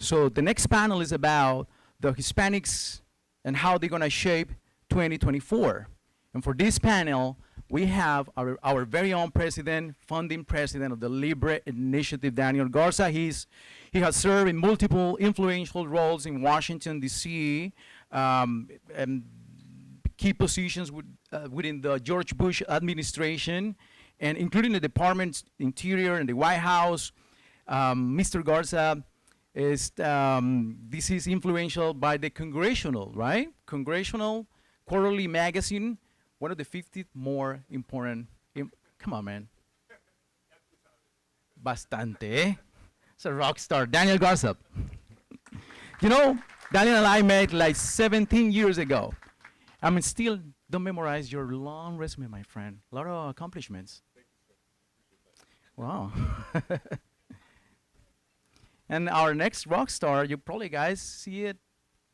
So the next panel is about the Hispanics and how they're gonna shape 2024. And for this panel, we have our very own president, founding president of the Libre Initiative, Daniel Garza. He has served in multiple influential roles in Washington, D.C., and key positions within the George Bush administration, and including the Department's Interior and the White House. Mr. Garza is, this is influential by the Congressional, right? Congressional Quarterly Magazine, one of the 50 more important, come on, man. Bastante, eh? It's a rock star, Daniel Garza. You know, Daniel and I met like 17 years ago. I mean, still don't memorize your long resume, my friend. A lot of accomplishments. Wow. And our next rock star, you probably guys see it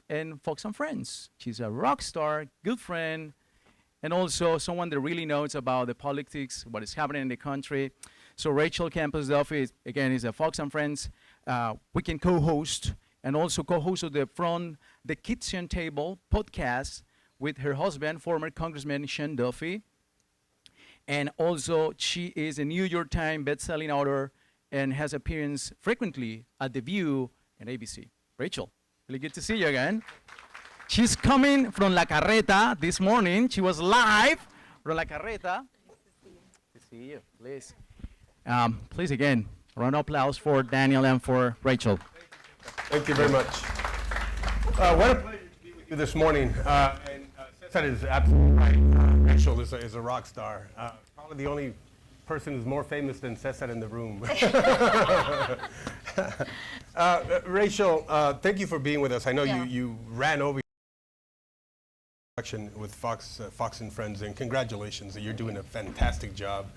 in Fox and Friends. She's a rock star, good friend, and also someone that really knows about the politics, what is happening in the country. So Rachel Campos Duffy, again, is a Fox and Friends weekend co-host, and also co-host of the Kitchen Table podcast with her husband, former Congressman Shane Duffy. And also, she is a New York Times best-selling author and has appearance frequently at The View and ABC. Rachel, really good to see you again. She's coming from La Carreta this morning. She was live from La Carreta. Nice to see you, please. Please, again, round of applause for Daniel and for Rachel. Thank you very much. What a pleasure to be with you this morning. And Cesar is absolutely right. Rachel is a rock star. Probably the only person who's more famous than Cesar in the room. Rachel, thank you for being with us. I know you ran over with Fox and Friends, and congratulations. You're doing a fantastic job.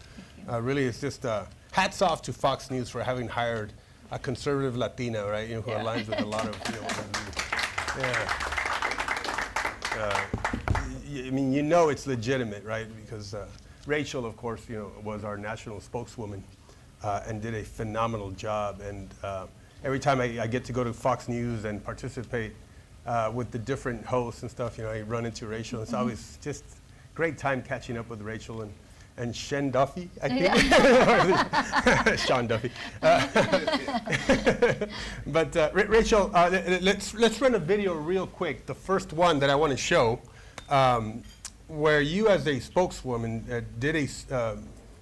Really, it's just hats off to Fox News for having hired a conservative Latina, right? You know, who aligns with a lot of, I mean, you know it's legitimate, right? Because Rachel, of course, was our national spokeswoman and did a phenomenal job. And every time I get to go to Fox News and participate with the different hosts and stuff, I run into Rachel. It's always just great time catching up with Rachel and Shane Duffy, I think. Sean Duffy. But Rachel, let's run a video real quick. The first one that I want to show, where you as a spokeswoman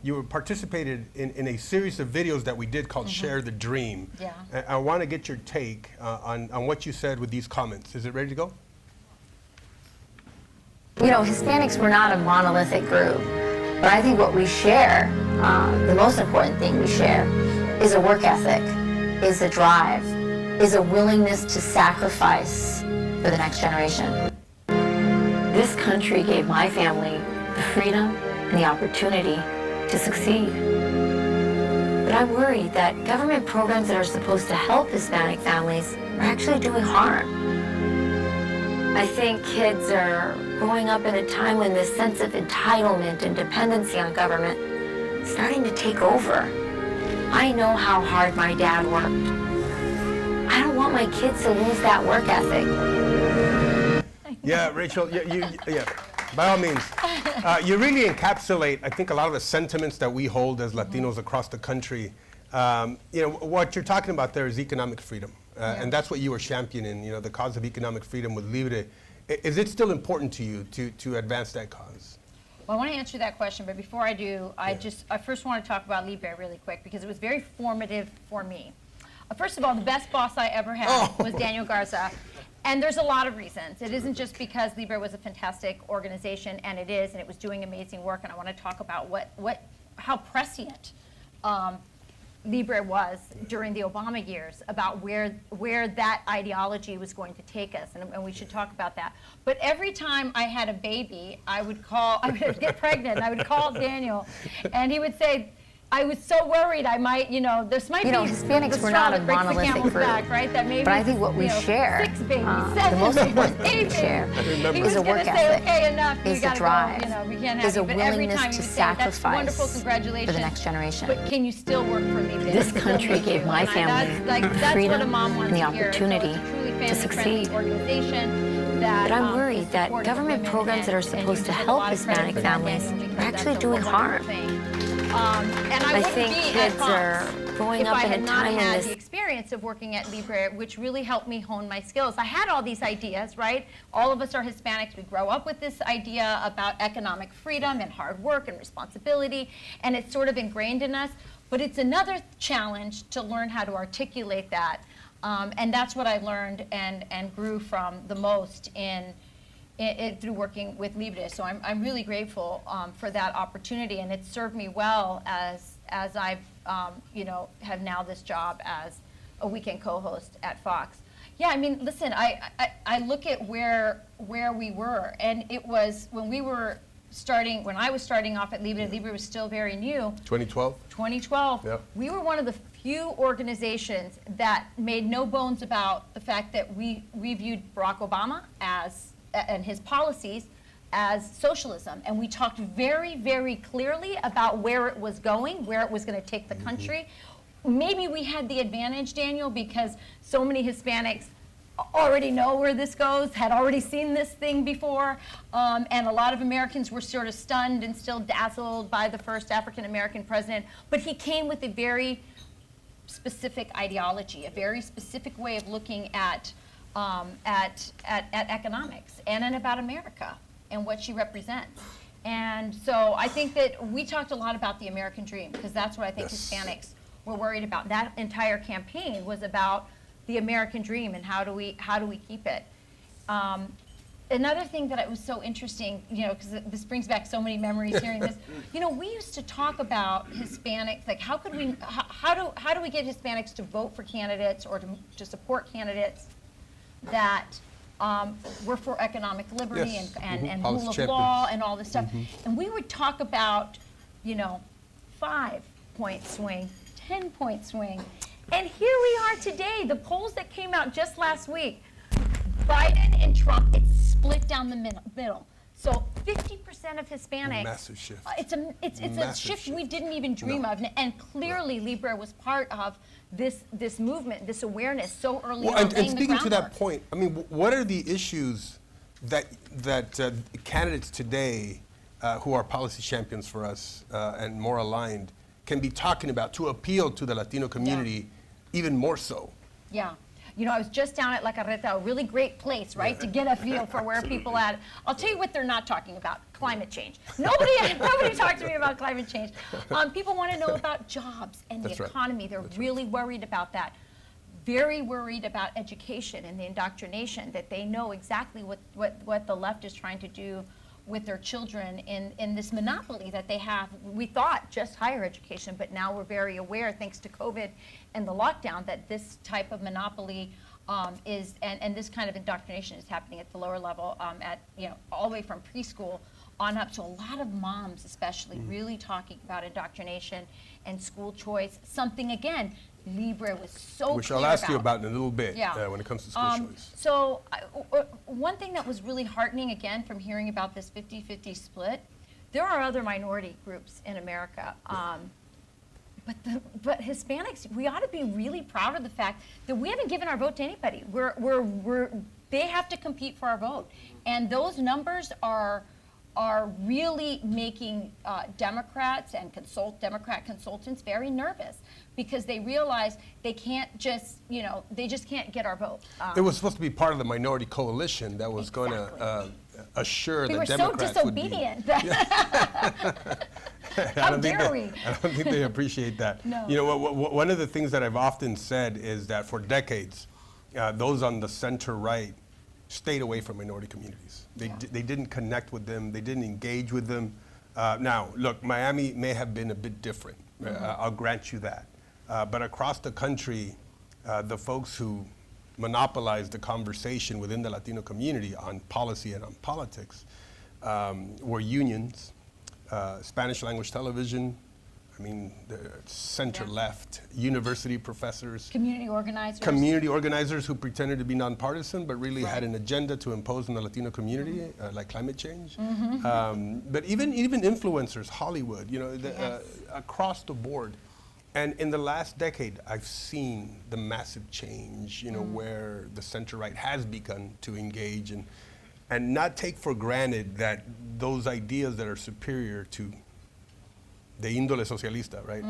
you participated in a series of videos that we did called Share the Dream. Yeah. I want to get your take on what you said with these comments. Is it ready to go? Hispanics were not a monolithic group, but I think what we share, the most important thing we share, is a work ethic, is a drive, is a willingness to sacrifice for the next generation. This country gave my family the freedom and the opportunity to succeed. But I'm worried that government programs that are supposed to help Hispanic families are actually doing harm. I think kids are growing up in a time when this sense of entitlement and dependency on government is starting to take over. I know how hard my dad worked. I don't want my kids to lose that work ethic. Yeah, Rachel, by all means. You really encapsulate, I think, a lot of the sentiments that we hold as Latinos across the country. What you're talking about there is economic freedom. And that's what you were championing, the cause of economic freedom with Libre. Is it still important to you to advance that cause? Well, I want to answer that question, but before I do, I first want to talk about Libre really quick because it was very formative for me. First of all, the best boss I ever had was Daniel Garza. And there's a lot of reasons. It isn't just because Libre was a fantastic organization, and it is, and it was doing amazing work, and I want to talk about how prescient Libre was during the Obama years about where that ideology was going to take us, and we should talk about that. But every time I had a baby, I would get pregnant, and I would call Daniel, and he would say, I was so worried I might, this might be Hispanics the were straw not a that breaks the monolithic camel's group. back, right? That maybe But I think what we share, 6 babies, the 7 most babies, important thing 8 we share babies. He is was a going work to say, ethic, okay, enough, you is the got to drive, go, we can't have is a you. But every willingness time he to would say, that's wonderful, sacrifice congratulations. for the next generation. But can you still work for me? Because This I still country need gave you. my And family that's what a freedom mom wants and the to hear. So opportunity it's a truly to family-friendly succeed. organization that, But I'm is worried that supportive of government women programs that are and supposed you to get a help lot of credit Hispanic for that, families Daniel, because are that's actually a doing wonderful harm. thing. And I I wouldn't think be kids at Fox are growing if up I in had a not time when had this the experience of working at Libre, which really helped me hone my skills. I had all these ideas, right? All of us are Hispanics. We grow up with this idea about economic freedom and hard work and responsibility, and it's sort of ingrained in us. But it's another challenge to learn how to articulate that. And that's what I learned and grew from the most through working with Libre. So I'm really grateful for that opportunity, and it's served me well as I've have now this job as a weekend co-host at Fox. Yeah, I mean, listen, I look at where we were, and it was when I was starting off at Libre. Libre was still very new. 2012? 2012, Yep. we were one of the few organizations that made no bones about the fact that we viewed Barack Obama and his policies as socialism. And we talked very, very clearly about where it was going, where it was going to take the country. Maybe we had the advantage, Daniel, because so many Hispanics already know where this goes, had already seen this thing before, and a lot of Americans were sort of stunned and still dazzled by the first African-American president. But he came with a very specific ideology, a very specific way of looking at economics and about America and what she represents. And so I think that we talked a lot about the American dream, because that's what I think Hispanics were worried about. That entire campaign was about the American dream and how do we keep it. Another thing that it was so interesting, because this brings back so many memories hearing this. We used to talk about Hispanics, like how do we get Hispanics to vote for candidates or to support candidates that were for economic liberty Yes. and Policy rule of champions. law and all this stuff. And we would talk about, 5-point swing, 10-point swing. And here we are today. The polls that came out just last week, Biden and Trump, it's split down the middle. So 50% of Hispanics. Massive shift. It's a Massive shift we shift. didn't even dream of. And clearly Libre was part of this movement, this awareness so early on. And laying the speaking to that groundwork. point, I mean, what are the issues that candidates today who are policy champions for us and more aligned can be talking about to appeal to the Latino community even more so? Yeah. I was just down at La Carreta, a really great place, right, to get a feel for where people at. I'll tell you what they're not talking about: climate change. Nobody talks to me about climate change. People want to know about jobs and That's the right. economy. They're really worried about that. Very worried about education and the indoctrination, that they know exactly what the left is trying to do with their children in this monopoly that they have. We thought just higher education, but now we're very aware, thanks to COVID and the lockdown, that this type of monopoly is, and this kind of indoctrination is happening at the lower level, all the way from preschool on up. So a lot of moms especially really talking about indoctrination and school choice, something, again, Libre was so Which clear I'll ask you about in a little bit Yeah. when it comes to school choice. So one thing that was really heartening, again, from hearing about this 50-50 split, there are other minority groups in America. But Hispanics, we ought to be really proud of the fact that we haven't given our vote to anybody. They have to compete for our vote. And those numbers are really making Democrats and Democrat consultants very nervous, because they realize they can't just, they just can't get our vote. It was supposed to be part of the minority coalition that was going to assure We that were so Democrats would be. disobedient. I don't think they appreciate that. No. One of the things that I've often said is that for decades, those on the center right stayed away from minority communities. They didn't connect with them. They didn't engage with them. Now, look, Miami may have been a bit different. I'll grant you that. But across the country, the folks who monopolized the conversation within the Latino community on policy and on politics were unions, Spanish language television, I mean, the center-left, university professors, Community organizers. who pretended to be nonpartisan, but really had an agenda to impose on the Latino community, like climate change. But even influencers, Hollywood, you know, across the board. And in the last decade, I've seen the massive change, you know, where the center-right has begun to engage and not take for granted that those ideas that are superior to the índole socialista, right,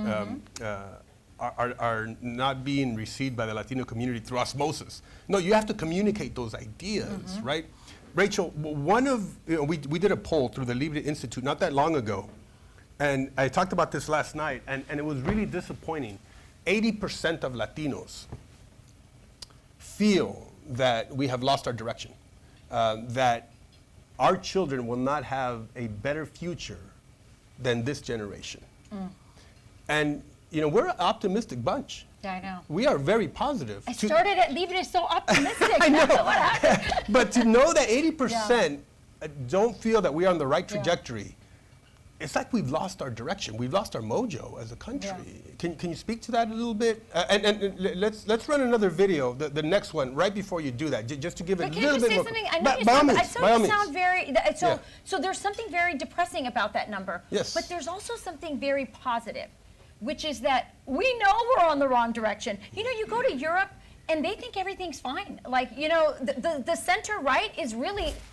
are not being received by the Latino community through osmosis. No, you have to communicate those ideas, right? Rachel, we did a poll through the Libre Institute not that long ago, and I talked about this last night, and it was really disappointing. 80% of Latinos feel that we have lost our direction, that our children will not have a better future than this generation. And, you know, we're an optimistic bunch. Yeah, I know. We are very positive. I started at Libre so optimistic. I know. That's what happened. But to know that 80% don't feel that we are on the right trajectory, it's like we've lost our direction. We've lost our mojo as a country. Can you speak to that a little bit? And let's run another video, the next one, right before you do that, just to give it a little bit more. Something? I know you sound very. So there's something very depressing about that number. Yes. But there's also something very positive, which is that we know we're on the wrong direction. You know, you go to Europe and they think everything's fine. Like, you know, the center right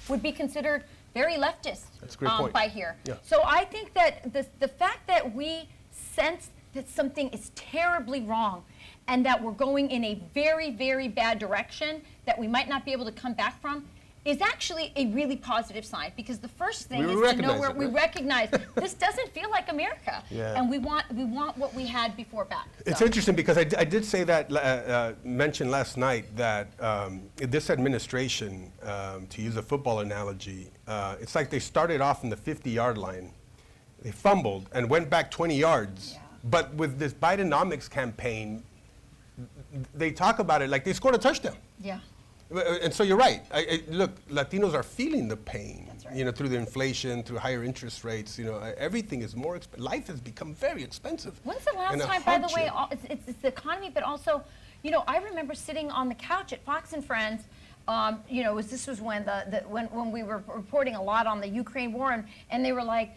would be considered very leftist. That's a great point. By here. Yeah. So I think that the fact that we sense that something is terribly wrong and that we're going in a very, very bad direction that we might not be able to come back from is actually a really positive sign, because the first thing is to know where we recognize this doesn't feel like America, and we want what we had before back. It's interesting because I did say that, mention last night that this administration, to use a football analogy, it's like they started off in the 50-yard line, they fumbled and went back 20 yards, but with this Bidenomics campaign, they talk about it like they scored a touchdown. Yeah. And so you're right. Look, Latinos are feeling the pain, That's right. you know, through the inflation, through higher interest rates. You know, everything is more expensive. Life has become very expensive. When's the last time, by the way, it's the economy, but also, you know, I remember sitting on the couch at Fox and Friends. You know, this was when when we were reporting a lot on the Ukraine war, and they were like,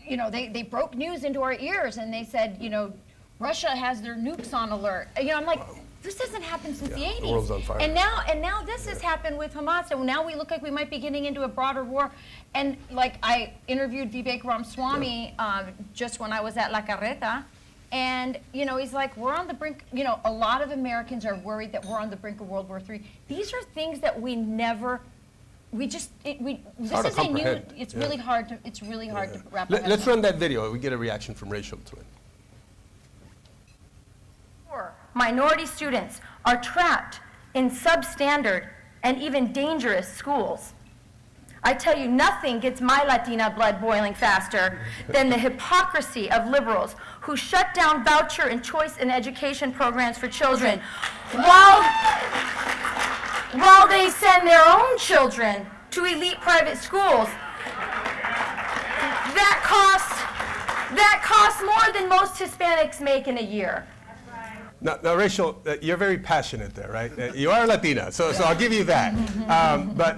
you know, they broke news into our ears, and they said, you know, Russia has their nukes on alert. You know, I'm like, this hasn't happened since the 80s. The world's on fire. And now this has happened with Hamas, and now we look like we might be getting into a broader war. And like, I interviewed Vivek Ramaswamy just when I was at La Carreta, and you know, he's like, we're on the brink. You know, a lot of Americans are worried that we're on the brink of World War III. These are things that we never. This is a new. It's really hard to. It's really hard to wrap. Let's run that video. We get a reaction from Rachel to it. Minority students are trapped in substandard and even dangerous schools. I tell you, nothing gets my Latina blood boiling faster than the hypocrisy of liberals who shut down voucher and choice in education programs for children while they send their own children to elite private schools. That costs more than most Hispanics make in a year. Now, Rachel, you're very passionate there, right? You are Latina, so I'll give you that.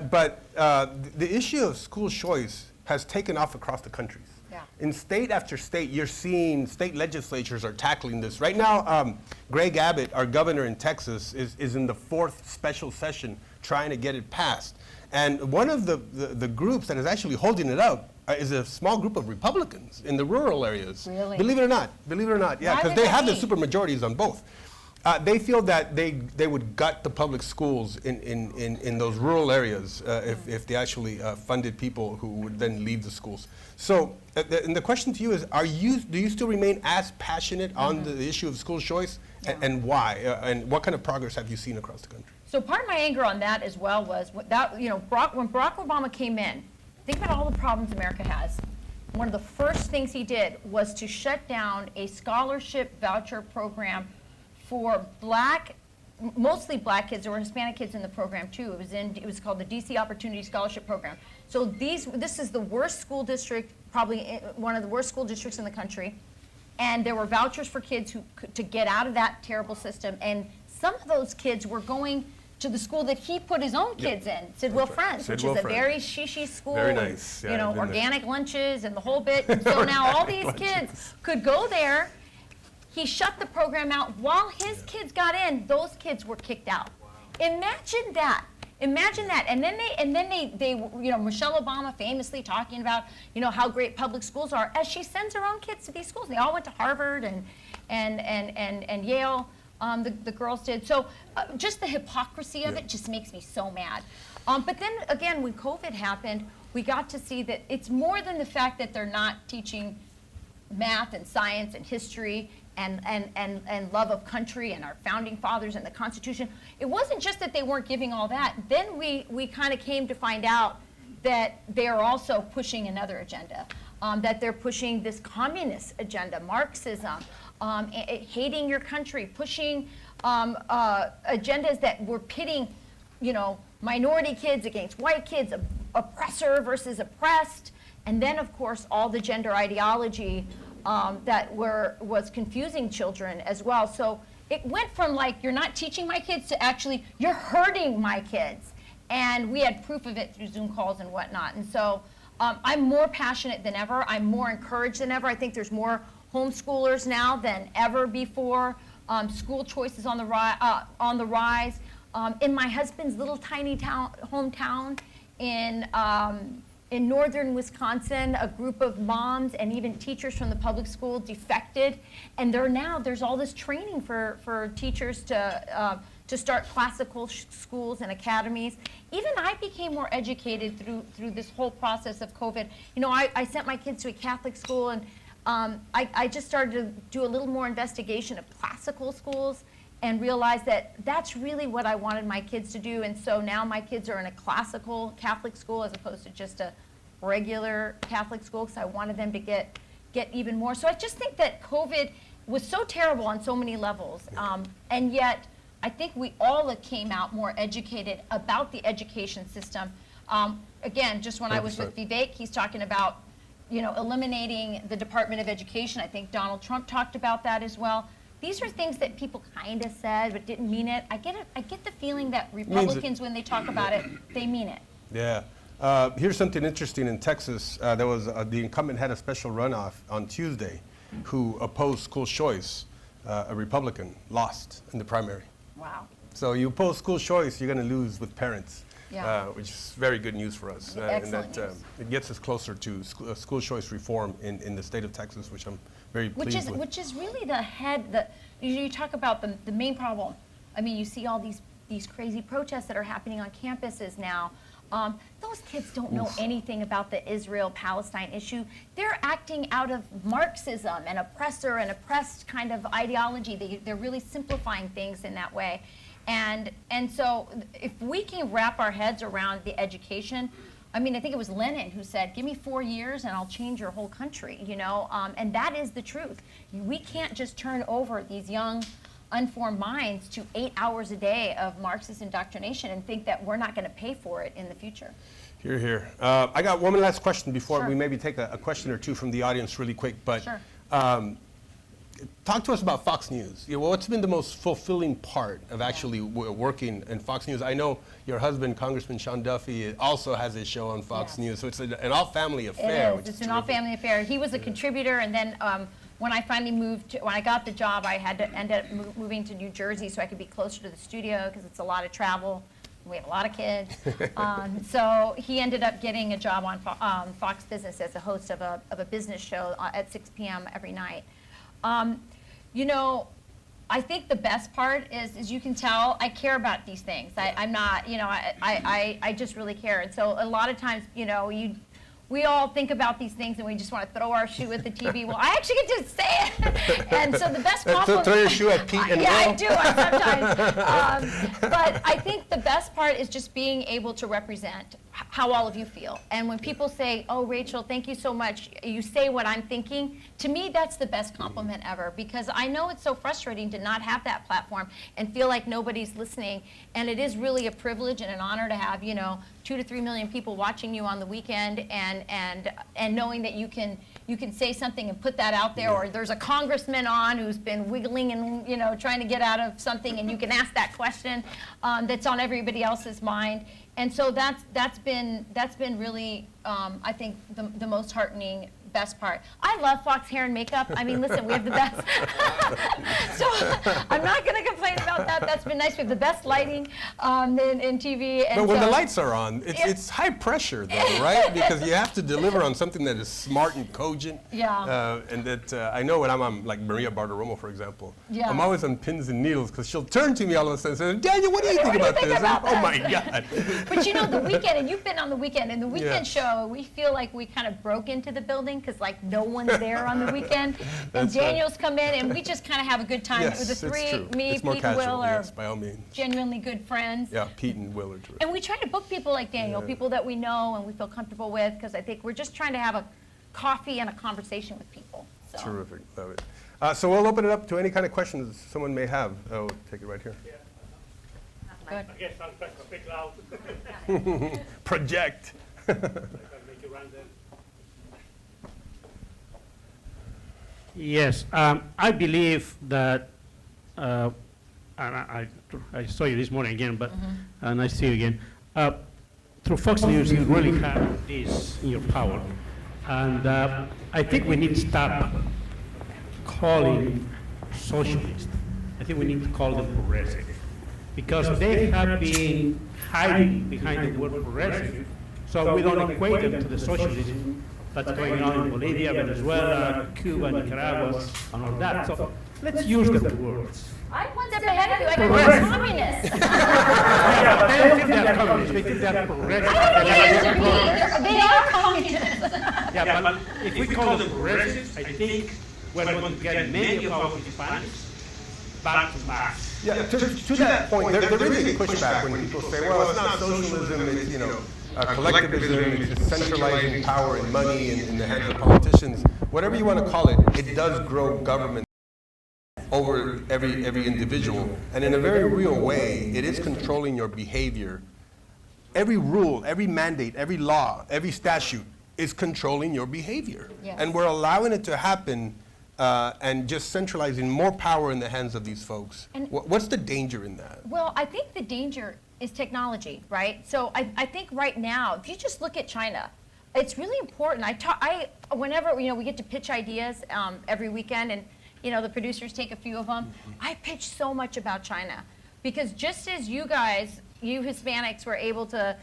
But the issue of school choice has taken off across the country. Yeah. In state after state, you're seeing state legislatures are tackling this. Right now, Greg Abbott, our governor in Texas, is in the 4th special session trying to get it passed. And one of the groups that is actually holding it up is a small group of Republicans in the rural areas. Really? Believe it or not, yeah, because they have the supermajorities on both. They feel that they would gut the public schools in those rural areas if they actually funded people who would then leave the schools. So, and the question to you is, do you still remain as passionate on the issue of school choice, and why? And what kind of progress have you seen across the country? So part of my anger on that as well was that, you know, when Barack Obama came in, think about all the problems America has. One of the first things he did was to shut down a scholarship voucher program for mostly black kids. There were Hispanic kids in the program too. It was called the DC Opportunity Scholarship Program. So this is the worst school district, probably one of the worst school districts in the country. and there were vouchers for kids to get out of that terrible system. And some of those kids were going to the school that he put his own kids in, Sidwell Friends, which is a very shishi school. Very nice. And, organic lunches and the whole bit. And so now all these kids could go there. He shut the program out. While his kids got in, those kids were kicked out. Imagine that. Imagine that. And then they Michelle Obama famously talking about, how great public schools are, as she sends her own kids to these schools. They all went to Harvard and Yale. The girls did. So just the hypocrisy of it just makes me so mad. But then again, when COVID happened, we got to see that it's more than the fact that they're not teaching math and science and history and love of country and our founding fathers and the Constitution. It wasn't just that they weren't giving all that. Then we kind of came to find out that they are also pushing another agenda, that they're pushing this communist agenda, Marxism, hating your country, pushing agendas that were pitting, minority kids against white kids, oppressor versus oppressed, and then of course all the gender ideology that was confusing children as well. So it went from like, you're not teaching my kids, to actually, you're hurting my kids. And we had proof of it through Zoom calls and whatnot. And so I'm more passionate than ever. I'm more encouraged than ever. I think there's more homeschoolers now than ever before. School choice is on the rise. In my husband's little tiny hometown in northern Wisconsin, a group of moms and even teachers from the public school defected, and there's all this training for teachers to start classical schools and academies. Even I became more educated through this whole process of COVID. I sent my kids to a Catholic school, and I just started to do a little more investigation of classical schools and realized that that's really what I wanted my kids to do. And so now my kids are in a classical Catholic school as opposed to just a regular Catholic school, because I wanted them to get even more. So I just think that COVID was so terrible on so many levels. And yet, I think we all came out more educated about the education system. Again, just when I was with Vivek, he's talking about eliminating the Department of Education. I think Donald Trump talked about that as well. These are things that people kind of said but didn't mean it. I get the feeling that Republicans, when they talk about it, they mean it. Yeah. Here's something interesting in Texas. There was the incumbent had a special runoff on Tuesday who opposed school choice. A Republican lost in the primary. Wow. So you oppose school choice, you're going to lose with parents, Yeah. which is very good news for us. Excellent news. It gets us closer to school choice reform in the state of Texas, which I'm very pleased with. Which is really you talk about the main problem. I mean, you see all these crazy protests that are happening on campuses now. Those kids don't know anything about the Israel-Palestine issue. They're acting out of Marxism and oppressor and oppressed kind of ideology. They're really simplifying things in that way. And so if we can wrap our heads around the education, I mean, I think it was Lenin who said, give me 4 years and I'll change your whole country, and that is the truth. We can't just turn over these young, unformed minds to 8 hours a day of Marxist indoctrination and think that we're not going to pay for it in the future. Hear, hear. I got one last question before Sure. we maybe take a question or two from the audience really quick. But Sure. Talk to us about Fox News. What's been the most fulfilling part of actually working in Fox News? I know your husband, Congressman Sean Duffy, also has a show on Fox News, so it's an all-family affair. It is. It's an all-family affair. He was a contributor, and then when I finally when I got the job, I had to end up moving to New Jersey so I could be closer to the studio because it's a lot of travel. We have a lot of kids. So he ended up getting a job on Fox Business as a host of a business show at 6 p.m. every night. I think the best part is, as you can tell, I care about these things. I'm not, I just really care. And so a lot of times, we all think about these things and we just want to throw our shoe at the TV. Well, I actually get to say it. And so the best compliment. Throw your shoe at Pete and Yeah, Will? I do. Sometimes. But I think the best part is just being able to represent how all of you feel. And when people say, oh, Rachel, thank you so much, you say what I'm thinking, to me, that's the best compliment ever, because I know it's so frustrating to not have that platform and feel like nobody's listening. And it is really a privilege and an honor to have, 2 to 3 million people watching you on the weekend and knowing that you can you can say something and put that out there, or there's a congressman on who's been wiggling and, you know, trying to get out of something, and you can ask that question that's on everybody else's mind. And so that's been really, I think, the most heartening, best part. I love Fox hair and makeup. I mean, listen, we have the best. So I'm not going to complain about that. That's been nice. We have the best lighting in TV. And But when so, the lights are on, it's high pressure, though, right? Because you have to deliver on something that is smart and cogent. Yeah. And that I know when I'm on, like Maria Bartiromo, for example, Yeah. I'm always on pins and needles because she'll turn to me all of a sudden and say, Daniel, what do you think about this? Oh, my God. But you know, the weekend, and you've been on the weekend, and the weekend Yeah. show, we feel like we kind of broke into the building because, like, no one's there on the weekend. And That's right. Daniel's come in, and we just kind of have a good time. Yes, The it's three, true. me, It's more Pete, and casual, Will, are yes, by all means. genuinely good friends. Yeah, Pete and Will are terrific. And we try to book people like Daniel, people that we know and we feel comfortable with, because I think we're just trying to have a coffee and a conversation with people. So. Terrific, love it. So we'll open it up to any kind of questions someone may have. Oh, take it right here. Good. I guess I'll speak loud. Project. I can make you run then. Yes, I believe that, and I saw you this morning again, but and I see you again. Through Fox News, you really have this in your power, and I think we need to stop calling socialist. I think we need to call them progressive, because they have been hiding behind the word progressive, so we don't equate them to the socialism that's going on in Bolivia, Venezuela, Cuba, Nicaragua, and all that. So let's use the words. I'm one step ahead of you. I think we're communists. Yeah, but they don't think they're communists, they think they're progressive. They are communists. Yeah, but if we call them progressives, I think we're going to get many of our Hispanics back to Marx. Yeah, to that point, there is a pushback when people say, well, it's not socialism, it's, you know, collectivism, it's centralizing power and money in the hands of politicians. Whatever you want to call it, it does grow government over every individual. And in a very real way, it is controlling your behavior. Every rule, every mandate, every law, every statute is controlling your behavior. Yes. And we're allowing it to happen and just centralizing more power in the hands of these folks. And- What's the danger in that? Well, I think the danger is technology, right? So I think right now, if you just look at China, it's really important. Whenever, you know, we get to pitch ideas every weekend, and, you know, the producers take a few of them. I pitch so much about China, because just as you guys, you Hispanics, were able to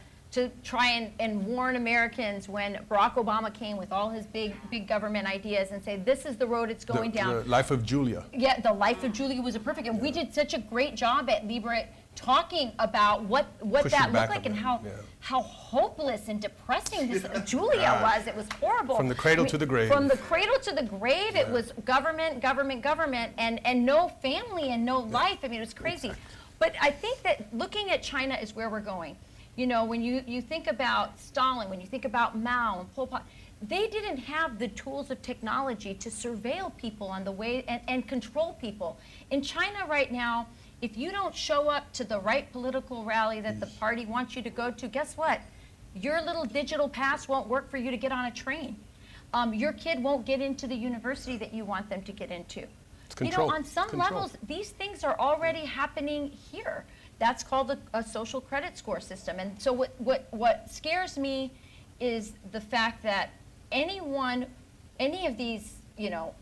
try and warn Americans when Barack Obama came with all his big government ideas and say, this is the road it's going down. The life of Julia. Yeah, the life of Julia was a perfect, and we did such a great job at Libre talking about what Pushing that back looked like on and it, how hopeless and depressing this Julia was. It was horrible. From the cradle to the grave. From the cradle to the grave, it was government, and no family and no life. I mean, it was crazy. But I think that looking at China is where we're going. You know, when you think about Stalin, when you think about Mao and Pol Pot, they didn't have the tools of technology to surveil people on the way and control people. In China right now, if you don't show up to the right political rally that the party wants you to go to, guess what? Your little digital pass won't work for you to get on a train. Your kid won't get into the university that you want them to get into. It's control. You know, on some Control. levels, these things are already happening here. That's called a social credit score system. And so what scares me is the fact that any of these, you know,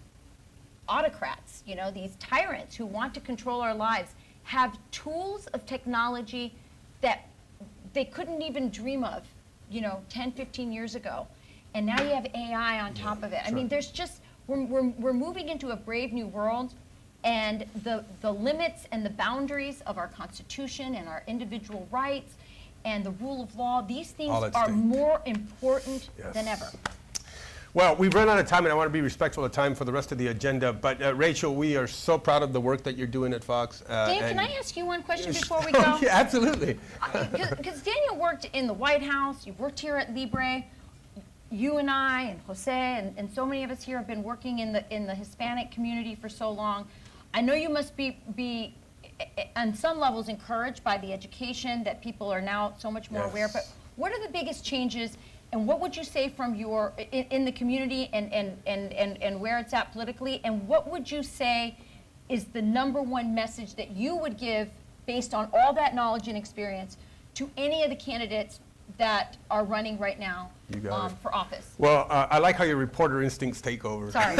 autocrats, you know, these tyrants who want to control our lives have tools of technology that they couldn't even dream of, you know, 10, 15 years ago. And now you have AI on top of it. I mean, there's just, we're moving into a brave new world, and the limits and the boundaries of our Constitution and our individual rights and the rule of law, these things All at are stake. more important Yes. than ever. Well, we've run out of time, and I want to be respectful of time for the rest of the agenda. But Rachel, we are so proud of the work that you're doing at Fox. Dave, can I ask you one question before we go? Yeah, absolutely. Because Daniel worked in the White House, you've worked here at Libre. You and I and Jose and so many of us here have been working in the Hispanic community for so long. I know you must be on some levels encouraged by the education that people are now so much more Yes. aware. But what are the biggest changes And what would you say from your, in the community and where it's at politically, and what would you say is the #1 message that you would give based on all that knowledge and experience to any of the candidates that are running right now You got it. for office? Well, I like how your reporter instincts take over. Sorry.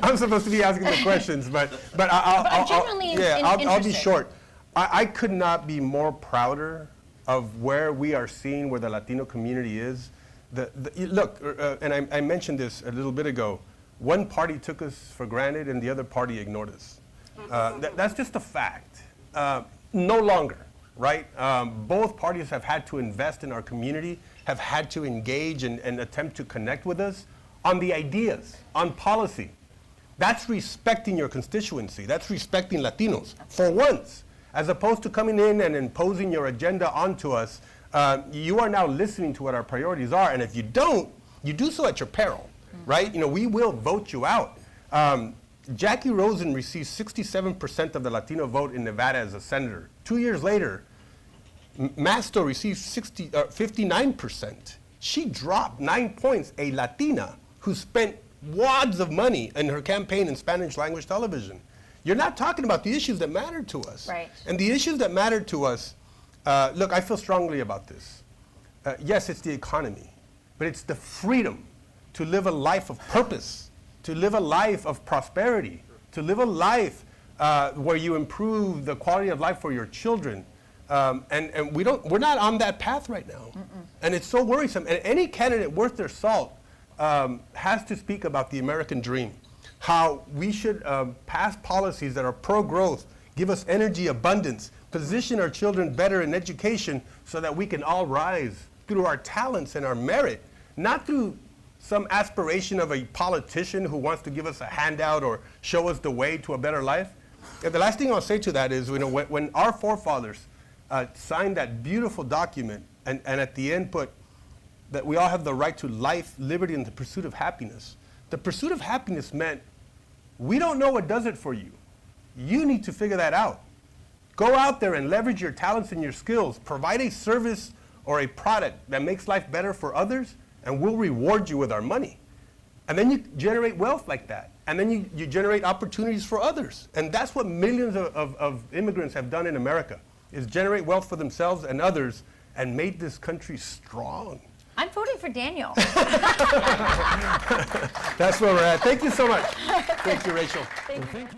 I'm supposed to be asking the questions, but I'm genuinely I'll be interested. short. I could not be more prouder of where we are seeing where the Latino community is. Look, and I mentioned this a little bit ago. One party took us for granted, and the other party ignored us. That's just a fact. No longer, right? Both parties have had to invest in our community, have had to engage and attempt to connect with us on the ideas, on policy. That's respecting your constituency. That's respecting Latinos, for once. As opposed to coming in and imposing your agenda onto us, you are now listening to what our priorities are. And if you don't, you do so at your peril, right? You know, we will vote you out. Jackie Rosen received 67% of the Latino vote in Nevada as a senator. 2 years later, Masto received 59%. She dropped 9 points, a Latina who spent wads of money in her campaign in Spanish language television. You're not talking about the issues that matter to us. Right. And the issues that matter to us, look, I feel strongly about this. Yes, it's the economy, but it's the freedom to live a life of purpose, to live a life of prosperity, to live a life where you improve the quality of life for your children. And we're not on that path right now. And it's so worrisome. And any candidate worth their salt has to speak about the American dream. How we should pass policies that are pro-growth, give us energy abundance, position our children better in education so that we can all rise through our talents and our merit, not through some aspiration of a politician who wants to give us a handout or show us the way to a better life. And the last thing I'll say to that is, you know, when our forefathers signed that beautiful document and at the end put that we all have the right to life, liberty, and the pursuit of happiness, the pursuit of happiness meant we don't know what does it for you. You need to figure that out. Go out there and leverage your talents and your skills. Provide a service or a product that makes life better for others, and we'll reward you with our money. And then you generate wealth like that. And then you generate opportunities for others. And that's what millions of immigrants have done in America, is generate wealth for themselves and others and made this country strong. I'm voting for Daniel. That's where we're at. Thank you so much. Thank you, Rachel. Thank you.